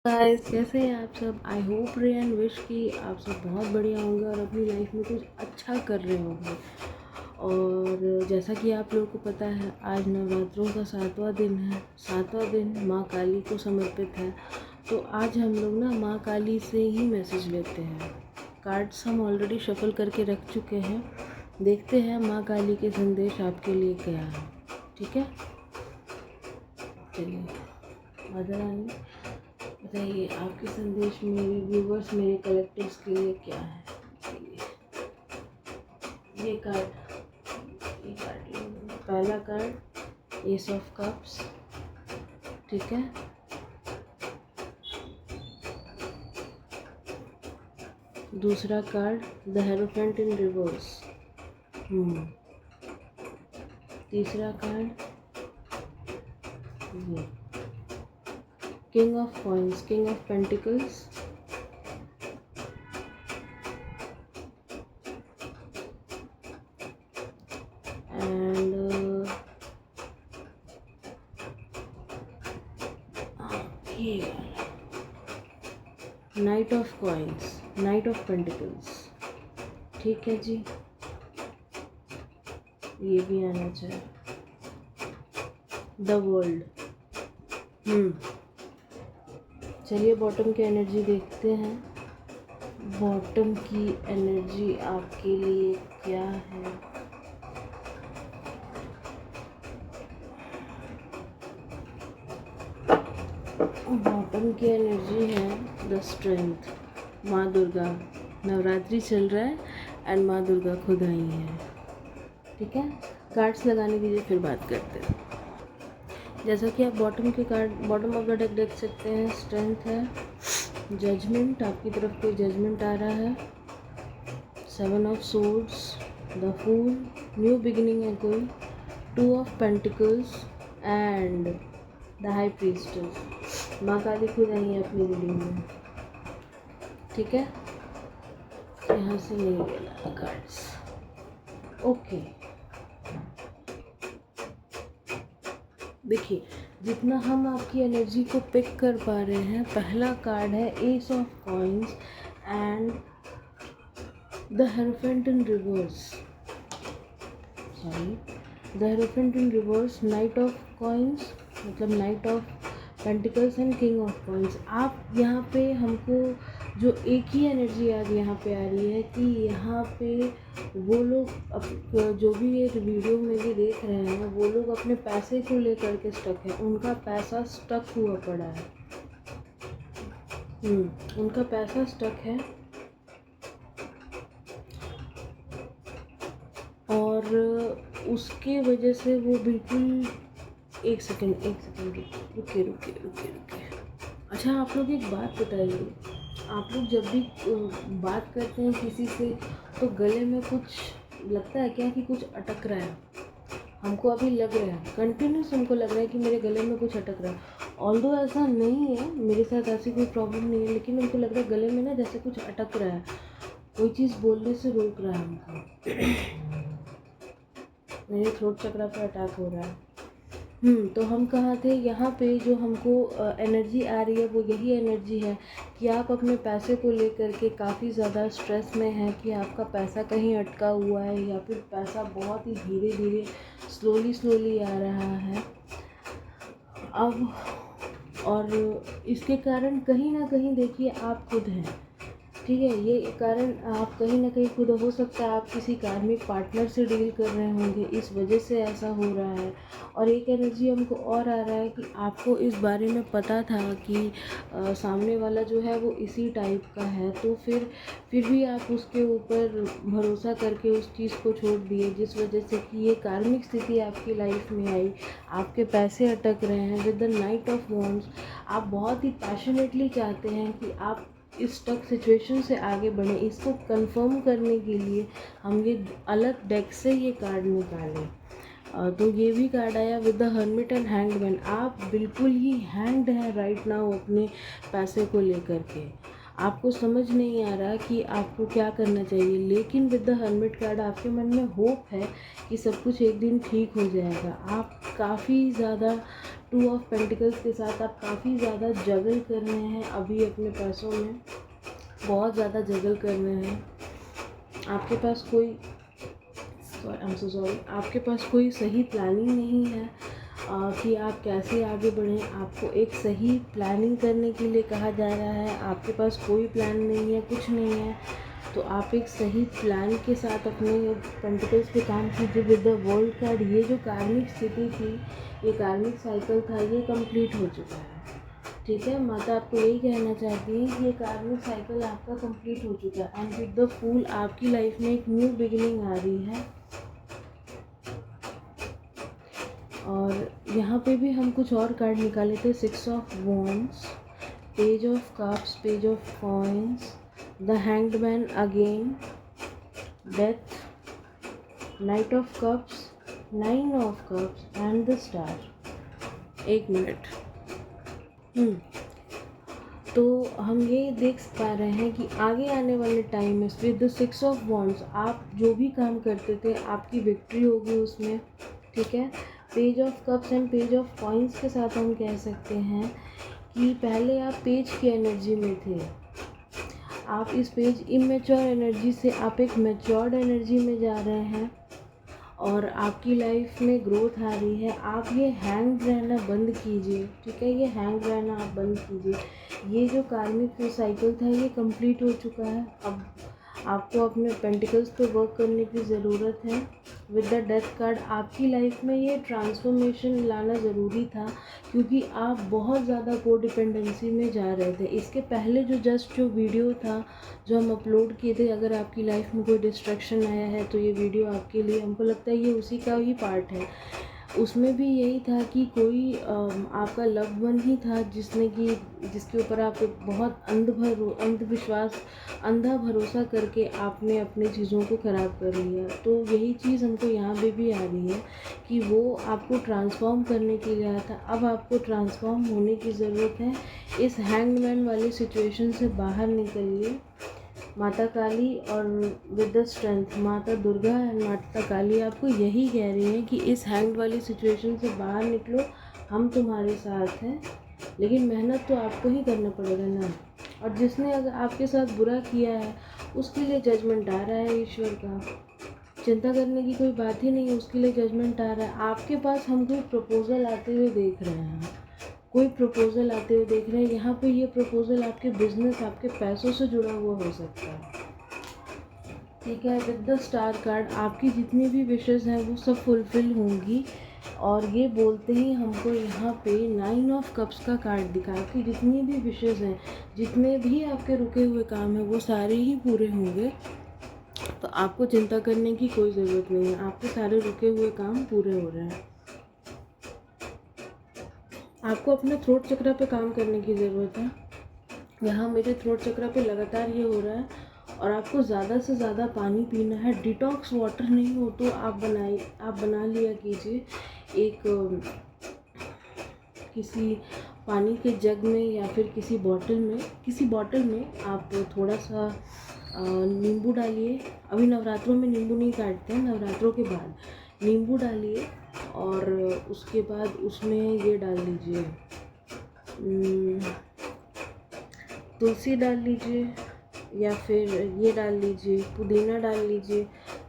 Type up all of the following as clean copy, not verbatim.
Guys, कैसे हैं आप सब। I hope pray and wish कि आप सब बहुत बढ़िया होंगे और अपनी लाइफ में कुछ अच्छा कर रहे होंगे। और जैसा कि आप लोगों को पता है, आज नवरात्रों का 7वां दिन है। 7वां दिन माँ काली को समर्पित है। तो आज हम लोग ना माँ काली से ही मैसेज लेते हैं। कार्ड्स हम ऑलरेडी शफल करके रख चुके हैं। देखते हैं माँ काली के संदेश आपके लिए क्या है। ठीक है, चलिए। माता रानी, बताइए आपके संदेश मेरे व्यूवर्स, मेरे कलेक्टिव्स के लिए क्या है। ये कार्ड पहला कार्ड एस ऑफ कप्स, ठीक है। दूसरा card the hierophant in reverse. तीसरा कार्ड ये king of coins, king of pentacles. And ये knight of coins, knight of pentacles. ठीक है जी, ये भी आना चाहिए। The world. चलिए बॉटम की एनर्जी देखते हैं। बॉटम की एनर्जी आपके लिए क्या है। बॉटम की एनर्जी है द स्ट्रेंथ। माँ दुर्गा, नवरात्रि चल रहा है एंड माँ दुर्गा खुद आई है। ठीक है, कार्ड्स लगाने दीजिए, फिर बात करते हैं। जैसा कि आप बॉटम के card, bottom of the deck देख सकते हैं। स्ट्रेंथ है, जजमेंट, आपकी तरफ कोई जजमेंट आ रहा है। 7 of swords, the fool, new beginning है कोई। 2 of pentacles and the high priestess. माँ काली खुद आई है अपनी रीडिंग में। ठीक है, यहाँ से नहीं लेना कार्ड्स। ओके, देखिए जितना हम आपकी एनर्जी को पिक कर पा रहे हैं। पहला कार्ड है ace of coins and the hierophant in reverse, the hierophant in reverse, knight of coins, मतलब knight of pentacles and king of coins. आप यहाँ पे हमको जो एक ही एनर्जी आज यहाँ पे आ रही है कि यहाँ पे वो लोग जो भी ये वीडियो में भी देख रहे हैं, वो लोग अपने पैसे को लेकर के स्टक है। उनका पैसा स्टक हुआ पड़ा है। उनका पैसा स्टक है और उसके वजह से वो बिल्कुल एक सेकेंड रुकिए। अच्छा, आप लोग एक बात बताइए, आप लोग जब भी बात करते हैं किसी से तो गले में कुछ लगता है क्या कि कुछ अटक रहा है। हमको अभी लग रहा है, कंटिन्यूस हमको लग रहा है कि मेरे गले में कुछ अटक रहा है। ऑल्दो ऐसा नहीं है, मेरे साथ ऐसी कोई प्रॉब्लम नहीं है, लेकिन हमको लग रहा है गले में ना जैसे कुछ अटक रहा है, कोई चीज़ बोलने से रोक रहा है हमको। मेरे थ्रोट चक्रा पर अटैक हो रहा है। तो हम कहाँ थे। यहाँ पे जो हमको एनर्जी आ रही है वो यही एनर्जी है कि आप अपने पैसे को लेकर के काफ़ी ज़्यादा स्ट्रेस में हैं कि आपका पैसा कहीं अटका हुआ है या फिर पैसा बहुत ही धीरे धीरे स्लोली आ रहा है अब। और इसके कारण कहीं ना कहीं देखिए आप खुद हैं। ठीक है, ये कारण आप कहीं ना कहीं खुद, हो सकता है आप किसी कार्मिक पार्टनर से डील कर रहे होंगे, इस वजह से ऐसा हो रहा है। और एक एनर्जी हमको और आ रहा है कि आपको इस बारे में पता था कि सामने वाला जो है वो इसी टाइप का है, तो फिर भी आप उसके ऊपर भरोसा करके उस चीज़ को छोड़ दिए, जिस वजह से कि ये कार्मिक स्थिति आपकी लाइफ में आई। आपके पैसे अटक रहे हैं। With the night of wands, आप बहुत ही पैशनेटली चाहते हैं कि आप इस स्टक सिचुएशन से आगे बढ़े। इसको कंफर्म करने के लिए हम ये अलग डेक से ये कार्ड निकाले। तो ये भी कार्ड आया with the hermit and hanged man. आप बिल्कुल ही हैंग्ड हैं राइट नाउ अपने पैसे को लेकर के। आपको समझ नहीं आ रहा कि आपको क्या करना चाहिए, लेकिन विद द हर्मिट कार्ड आपके मन में होप है कि सब कुछ एक दिन ठीक हो जाएगा। आप काफ़ी ज़्यादा टू ऑफ पेंटिकल्स के साथ आप काफ़ी ज़्यादा जगल कर रहे हैं अभी अपने पैसों में, बहुत ज़्यादा जगल कर रहे हैं। आपके पास कोई आपके पास कोई सही प्लानिंग नहीं है कि आप कैसे आगे बढ़ें। आपको एक सही प्लानिंग करने के लिए कहा जा रहा है, आपके पास कोई प्लान नहीं है, कुछ नहीं है। तो आप एक सही प्लान के साथ अपने पेंटिकल्स पे काम कीजिए विद द वर्ल्ड कार्ड। ये जो कार्मिक स्थिति थी, ये कार्मिक साइकिल था, ये कंप्लीट हो चुका है। ठीक है, माता आपको यही कहना चाहती है कि ये कार्मिक साइकिल आपका कंप्लीट हो चुका है एंड विद द फूल आपकी लाइफ में एक न्यू बिगिनिंग आ रही है। और यहाँ पे भी हम कुछ और कार्ड निकाले थे, 6 of wands, page of cups, page of coins, the hanged man again, death, night of cups, 9 of cups and the star. 1 minute. तो हम ये देख पा रहे हैं कि आगे आने वाले टाइम में विद द 6 ऑफ वॉन्ड्स आप जो भी काम करते थे आपकी विक्ट्री होगी उसमें। ठीक है, page of cups and page of coins के साथ हम कह सकते हैं कि पहले आप पेज की एनर्जी में थे, आप इस पेज इमेच्योर एनर्जी से आप एक मैच्योर्ड एनर्जी में जा रहे हैं और आपकी लाइफ में ग्रोथ आ रही है। आप ये हैंग रहना बंद कीजिए। ठीक है, ये हैंग रहना आप बंद कीजिए। ये जो कार्मिक साइकिल था ये कंप्लीट हो चुका है। अब आपको अपने पेंटिकल्स पे वर्क करने की ज़रूरत है। विद द डेथ कार्ड आपकी लाइफ में ये ट्रांसफॉर्मेशन लाना ज़रूरी था, क्योंकि आप बहुत ज़्यादा कोडिपेंडेंसी में जा रहे थे। इसके पहले जो वीडियो था जो हम अपलोड किए थे, अगर आपकी लाइफ में कोई डिस्ट्रैक्शन आया है तो ये वीडियो आपके लिए, हमको लगता है ये उसी का ही पार्ट है। उसमें भी यही था कि कोई आपका लव्ड वन ही था जिसके ऊपर आप बहुत अंधविश्वास, अंधा भरोसा करके आपने अपनी चीज़ों को ख़राब कर लिया। तो यही चीज़ हमको यहाँ पे भी आ रही है कि वो आपको ट्रांसफॉर्म करने के लिए आया था। अब आपको ट्रांसफॉर्म होने की ज़रूरत है। इस हैंगमैन वाली सिचुएशन से बाहर निकलिए। माता काली और विद द स्ट्रेंथ, माता दुर्गा एंड माता काली आपको यही कह रही हैं कि इस हैंग्ड वाली सिचुएशन से बाहर निकलो, हम तुम्हारे साथ हैं। लेकिन मेहनत तो आपको ही करना पड़ेगा ना। और जिसने अगर आपके साथ बुरा किया है उसके लिए जजमेंट आ रहा है ईश्वर का। चिंता करने की कोई बात ही नहीं है, उसके लिए जजमेंट आ रहा है। आपके पास हम कोई प्रपोज़ल आते हुए देख रहे हैं, कोई प्रपोज़ल आते हुए देख रहे हैं। यहाँ पे ये प्रपोज़ल आपके बिजनेस, आपके पैसों से जुड़ा हुआ हो सकता है। ठीक है, विद द स्टार कार्ड आपकी जितनी भी विशेज़ हैं वो सब फुलफ़िल होंगी। और ये बोलते ही हमको यहाँ पे 9 ऑफ कप्स का कार्ड दिखा कि जितनी भी विशेज़ हैं, जितने भी आपके रुके हुए काम हैं वो सारे ही पूरे होंगे। तो आपको चिंता करने की कोई ज़रूरत नहीं है, आपके सारे रुके हुए काम पूरे हो रहे हैं। आपको अपने थ्रोट चक्र पे काम करने की ज़रूरत है। यहाँ मेरे थ्रोट चक्र पे लगातार ये हो रहा है। और आपको ज़्यादा से ज़्यादा पानी पीना है। डिटॉक्स वाटर नहीं हो तो आप बना लिया कीजिए एक किसी पानी के जग में या फिर किसी बॉटल में आप थोड़ा सा नींबू डालिए। अभी नवरात्रों में नींबू नहीं काटते हैं, नवरात्रों के बाद नींबू डालिए और उसके बाद उसमें ये डाल लीजिए, तुलसी डाल लीजिए या फिर ये डाल लीजिए, पुदीना डाल लीजिए,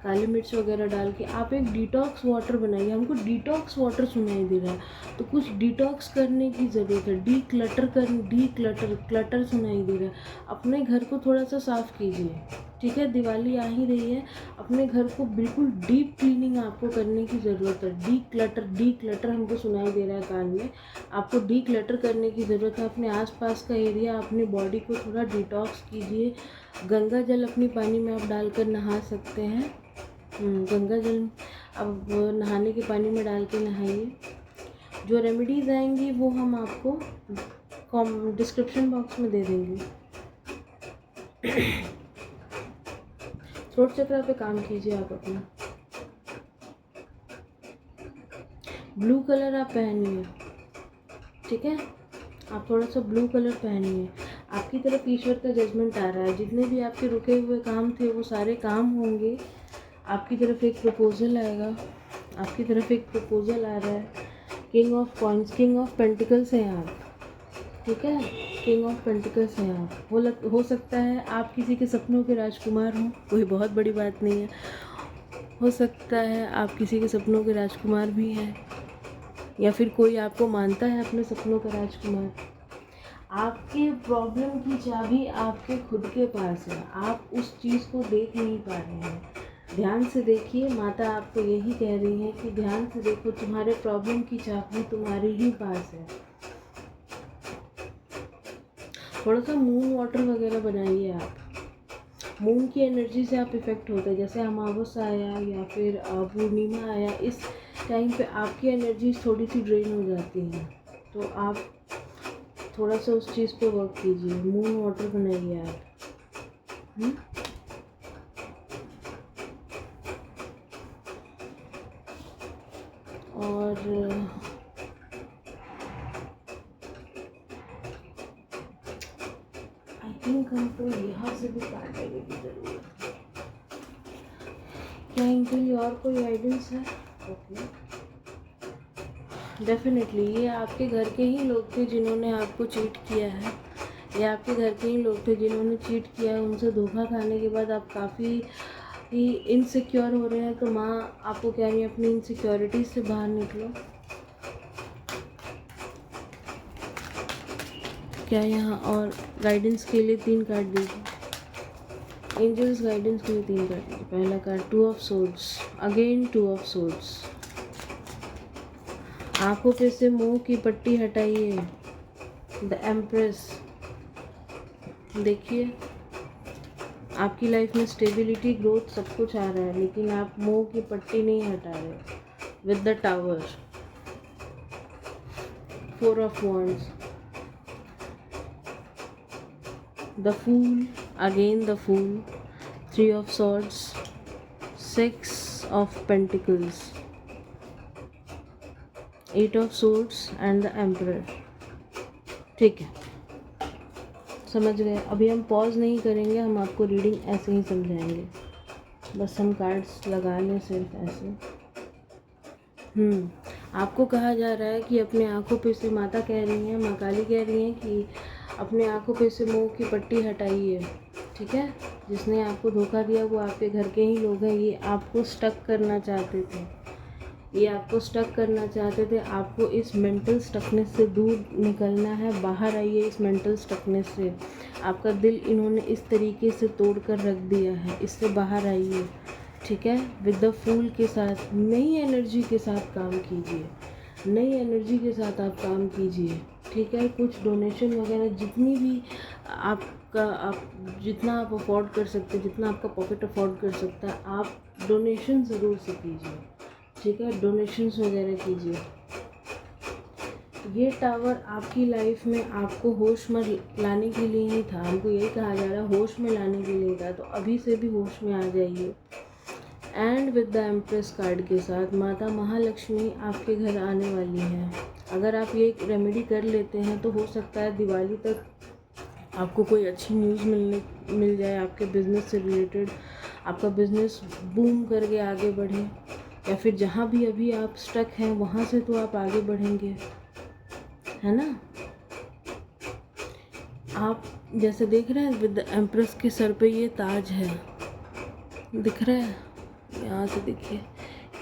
काली मिर्च वगैरह डाल के आप एक डिटॉक्स वाटर बनाइए। हमको डिटॉक्स वाटर सुनाई दे रहा है, तो कुछ डिटॉक्स करने की ज़रूरत है। क्लटर सुनाई दे रहा है। अपने घर को थोड़ा सा साफ़ कीजिए। ठीक है, दिवाली आ ही रही है, अपने घर को बिल्कुल डीप क्लीनिंग आपको करने की ज़रूरत है। डी क्लटर हमको सुनाई दे रहा है कान में। आपको डी क्लटर करने की ज़रूरत है। अपने आसपास का एरिया, अपनी बॉडी को थोड़ा डिटॉक्स कीजिए। गंगा जल अपनी पानी में आप डालकर नहा सकते हैं। गंगा जल अब नहाने के पानी में डाल के नहाइए। जो रेमेडीज़ आएंगी वो हम आपको डिस्क्रिप्शन बॉक्स में दे देंगे। थ्रोट चक्र पे काम कीजिए आप अपना। ब्लू कलर आप पहनिए। ठीक है, आप थोड़ा सा ब्लू कलर पहनिए। आपकी तरफ ईश्वर का जजमेंट आ रहा है। जितने भी आपके रुके हुए काम थे वो सारे काम होंगे। आपकी तरफ एक प्रपोज़ल आएगा। आपकी तरफ एक प्रपोज़ल आ रहा है। King of coins, king of pentacles हैं आप, ठीक है। किंग ऑफ पेंटिकल्स हैं आप। हो सकता है आप किसी के सपनों के राजकुमार हों, कोई बहुत बड़ी बात नहीं है। हो सकता है आप किसी के सपनों के राजकुमार भी हैं, या फिर कोई आपको मानता है अपने सपनों का राजकुमार। आपके प्रॉब्लम की चाबी आपके खुद के पास है। आप उस चीज़ को देख नहीं पा रहे हैं। ध्यान से देखिए, माता आपको यही कह रही है कि ध्यान से देखो, तुम्हारे प्रॉब्लम की चाबी तुम्हारे ही पास है। थोड़ा सा मून वाटर वगैरह बनाइए आप। मून की एनर्जी से आप इफ़ेक्ट होते हैं। जैसे अमावस्या आया या फिर पूर्णिमा आया, इस टाइम पे आपकी एनर्जी थोड़ी सी ड्रेन हो जाती है, तो आप थोड़ा सा उस चीज़ पे वर्क कीजिए। मून वाटर बनाइए आप। और आई थिंक हमको यहाँ से भी काटने की ज़रूरत है। क्या इनके लिए और कोई गाइडेंस है? ओके, डेफिनेटली ये आपके घर के ही लोग थे जिन्होंने आपको चीट किया है। ये आपके घर के ही लोग थे जिन्होंने चीट किया है। उनसे धोखा खाने के बाद आप काफ़ी ही इनसिक्योर हो रहे हैं। तो माँ आपको कह रही है अपनी इनसिक्योरिटी से बाहर निकलो। क्या यहाँ और गाइडेंस के लिए 3 कार्ड दीजिए। एंजल्स गाइडेंस के लिए 3 कार्ड दीजिए। पहला card 2 of swords, again 2 of swords. आंखों पे से मोह की पट्टी हटाइए। The empress. देखिए, आपकी लाइफ में स्टेबिलिटी, ग्रोथ सब कुछ आ रहा है, लेकिन आप मोह की पट्टी नहीं हटा रहे। With the tower, 4 of wands, the fool, again the fool, 3 of swords, 6 of pentacles, 8 of swords and the emperor. ठीक है, समझ गए। अभी हम पॉज नहीं करेंगे, हम आपको रीडिंग ऐसे ही समझाएंगे। बस हम कार्ड्स लगा लें सिर्फ ऐसे। आपको कहा जा रहा है कि अपने आँखों पे से, माता कह रही हैं, माँ काली कह रही हैं कि अपने आँखों पे से मोह की पट्टी हटाइए, ठीक है। जिसने आपको धोखा दिया वो आपके घर के ही लोग हैं। ये आपको स्टक करना चाहते थे। ये आपको स्टक करना चाहते थे। आपको इस मेंटल स्टकनेस से दूर निकलना है। बाहर आइए इस मेंटल स्टकनेस से। आपका दिल इन्होंने इस तरीके से तोड़ कर रख दिया है, इससे बाहर आइए, ठीक है। विद द फूल के साथ, नई एनर्जी के साथ काम कीजिए। नई एनर्जी के साथ आप काम कीजिए, ठीक है। कुछ डोनेशन वगैरह जितनी भी आप जितना आप अफोर्ड कर सकते हैं, जितना आपका पॉकेट अफोर्ड कर सकता है, आप डोनेशन ज़रूर से कीजिए, ठीक है। डोनेशंस वगैरह कीजिए। ये टावर आपकी लाइफ में आपको होश में लाने के लिए ही था। हमको यही कहा जा रहा है, होश में लाने के लिए था। तो अभी से भी होश में आ जाइए। And with the empress card के साथ माता महालक्ष्मी आपके घर आने वाली हैं। अगर आप ये रेमेडी कर लेते हैं तो हो सकता है दिवाली तक आपको कोई अच्छी न्यूज़ मिल जाए आपके बिज़नेस से रिलेटेड। आपका बिज़नेस बूम करके आगे बढ़े, या फिर जहाँ भी अभी आप स्टक हैं वहाँ से तो आप आगे बढ़ेंगे, है ना। आप जैसे देख रहे हैं, विद द एम्प्रेस के सर पे ये ताज है, दिख रहा है, यहाँ से देखिए।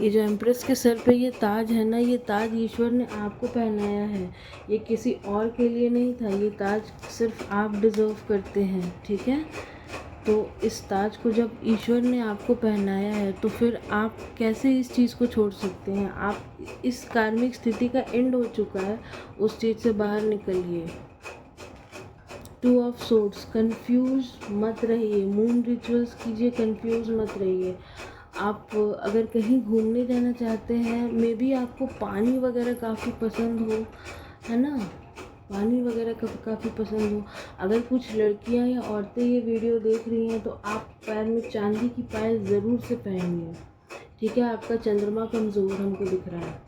ये जो एम्प्रेस के सर पे ये ताज है ना, ये ताज ईश्वर ने आपको पहनाया है। ये किसी और के लिए नहीं था। ये ताज सिर्फ आप डिज़र्व करते हैं, ठीक है। तो इस ताज को जब ईश्वर ने आपको पहनाया है तो फिर आप कैसे इस चीज़ को छोड़ सकते हैं। आप, इस कार्मिक स्थिति का एंड हो चुका है, उस चीज़ से बाहर निकलिए। 2 ऑफ सोर्ड्स, कंफ्यूज मत रहिए। मून रिचुअल्स कीजिए, कंफ्यूज मत रहिए। आप अगर कहीं घूमने जाना चाहते हैं, मे बी आपको पानी वगैरह काफ़ी पसंद हो, है ना, पानी वगैरह काफ़ी पसंद हो। अगर कुछ लड़कियां या औरतें ये वीडियो देख रही हैं तो आप पैर में चांदी की पायल ज़रूर से पहनिए, ठीक है। आपका चंद्रमा कमज़ोर हमको दिख रहा है।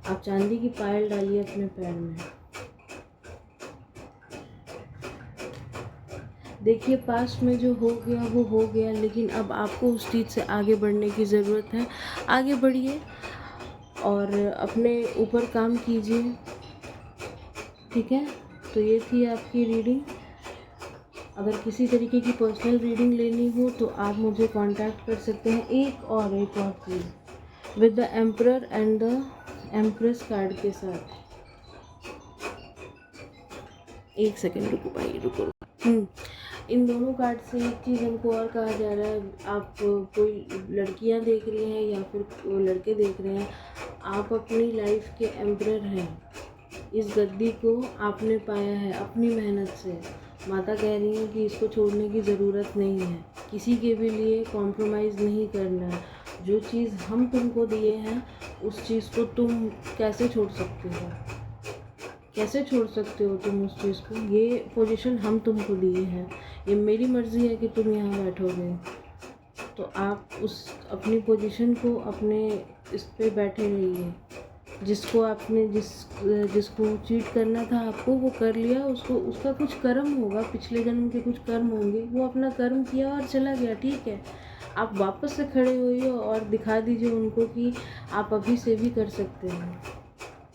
आप चांदी की पायल डालिए अपने पैर में। देखिए पास्ट में जो हो गया वो हो गया, लेकिन अब आपको उस चीज़ से आगे बढ़ने की ज़रूरत है। आगे बढ़िए और अपने ऊपर काम कीजिए, ठीक है। तो ये थी आपकी रीडिंग। अगर किसी तरीके की पर्सनल रीडिंग लेनी हो तो आप मुझे कांटेक्ट कर सकते हैं। एक और चीज़, with the emperor and the empress card के साथ। एक सेकेंड रुको भाई, रुको। इन दोनों कार्ड से एक चीज़ हमको और कहा जा रहा है, आप कोई लड़कियां देख रही हैं या फिर लड़के देख रहे हैं, आप अपनी लाइफ के एम्परर हैं। इस गद्दी को आपने पाया है अपनी मेहनत से। माता कह रही हैं कि इसको छोड़ने की ज़रूरत नहीं है, किसी के भी लिए कॉम्प्रोमाइज़ नहीं करना है। जो चीज़ हम तुमको दिए हैं उस चीज़ को तुम कैसे छोड़ सकते हो, कैसे छोड़ सकते हो तुम उस चीज़ को। ये पोजीशन हम तुमको दिए हैं, ये मेरी मर्ज़ी है कि तुम यहाँ बैठोगे, तो आप उस अपनी पोजीशन को अपने इस पे बैठे रहिए। जिसको आपने जिसको चीट करना था आपको, वो कर लिया, उसको उसका कुछ कर्म होगा, पिछले जन्म के कुछ कर्म होंगे, वो अपना कर्म किया और चला गया, ठीक है। आप वापस से खड़े होइए और दिखा दीजिए उनको कि आप अभी से भी कर सकते हैं।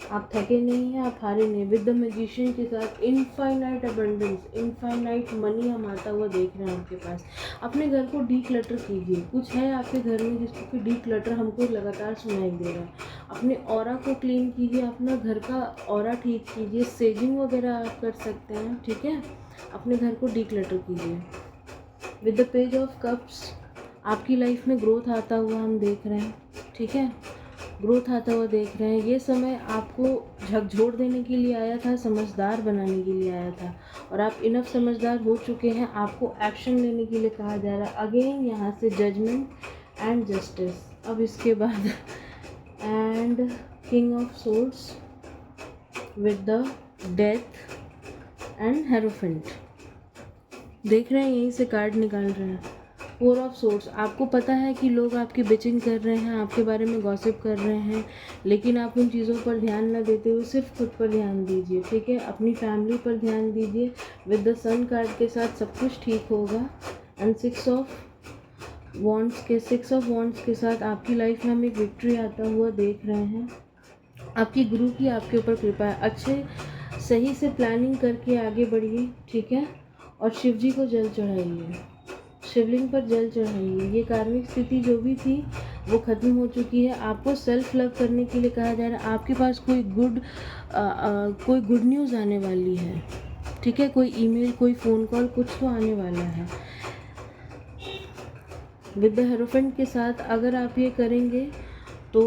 आप थके नहीं हैं, आप हारे नहीं। विद द मैजिशियन के साथ इनफाइनाइट अबंडेंस, इनफाइनाइट मनी हम आता हुआ देख रहे हैं आपके पास। अपने घर को डी क्लटर कीजिए। कुछ है आपके घर में जिसको कि डी क्लटर हमको लगातार सुनाई दे रहा है। अपने ऑरा को क्लीन कीजिए, अपना घर का ऑरा ठीक कीजिए। सेजिंग वगैरह आप कर सकते हैं, ठीक है। अपने घर को डी क्लटर कीजिए। With the page of cups आपकी लाइफ में ग्रोथ आता हुआ हम देख रहे हैं, ठीक है। ग्रोथ आता हुआ देख रहे हैं। ये समय आपको झकझोर देने के लिए आया था, समझदार बनाने के लिए आया था, और आप इनफ समझदार हो चुके हैं। आपको एक्शन लेने के लिए कहा जा रहा है। अगेन यहाँ से जजमेंट एंड जस्टिस। अब इसके बाद and king of swords with the death and hierophant देख रहे हैं। यहीं से कार्ड निकाल रहे हैं। फोर ऑफ सोर्ड्स, आपको पता है कि लोग आपकी बिचिंग कर रहे हैं, आपके बारे में गॉसिप कर रहे हैं, लेकिन आप उन चीज़ों पर ध्यान न देते हुए सिर्फ खुद पर ध्यान दीजिए, ठीक है। अपनी फैमिली पर ध्यान दीजिए। विद द सन कार्ड के साथ सब कुछ ठीक होगा। एंड सिक्स ऑफ वॉन्ड्स के साथ आपकी लाइफ में हम एक विक्ट्री आता हुआ देख रहे हैं। आपकी गुरु की आपके ऊपर कृपा है। अच्छे सही से प्लानिंग करके आगे बढ़िए, ठीक है। और शिव जी को जल चढ़ाइए, शिवलिंग पर जल चढ़ाइए। ये कार्मिक स्थिति जो भी थी वो ख़त्म हो चुकी है। आपको सेल्फ लव करने के लिए कहा जा रहा है। आपके पास कोई गुड न्यूज़ आने वाली है, ठीक है। कोई ईमेल, कोई फ़ोन कॉल, कुछ तो आने वाला है। विद द हेरोफेंट के साथ अगर आप ये करेंगे तो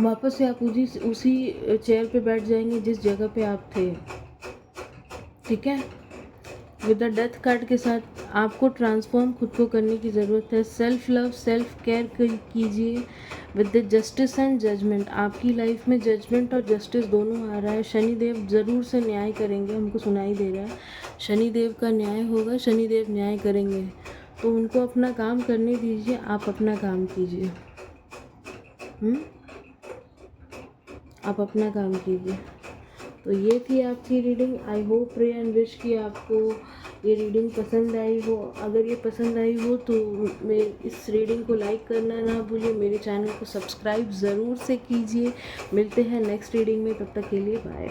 वापस से आप उसी चेयर पे बैठ जाएंगे जिस जगह पे आप थे, ठीक है। विद द डेथ कार्ड के साथ आपको ट्रांसफॉर्म खुद को करने की ज़रूरत है। सेल्फ लव, सेल्फ केयर कीजिए। With the justice and judgment, आपकी लाइफ में जजमेंट और जस्टिस दोनों आ रहा है। शनिदेव ज़रूर से न्याय करेंगे, हमको सुनाई दे रहा है। शनिदेव का न्याय होगा, शनिदेव न्याय करेंगे, तो उनको अपना काम करने दीजिए, आप अपना काम कीजिए। आप अपना काम कीजिए। तो ये थी आपकी reading. I hope, pray and wish कि आपको ये रीडिंग पसंद आई हो। अगर ये पसंद आई हो तो इस रीडिंग को लाइक करना ना भूलिए। मेरे चैनल को सब्सक्राइब ज़रूर से कीजिए। मिलते हैं नेक्स्ट रीडिंग में, तब तक के लिए बाय।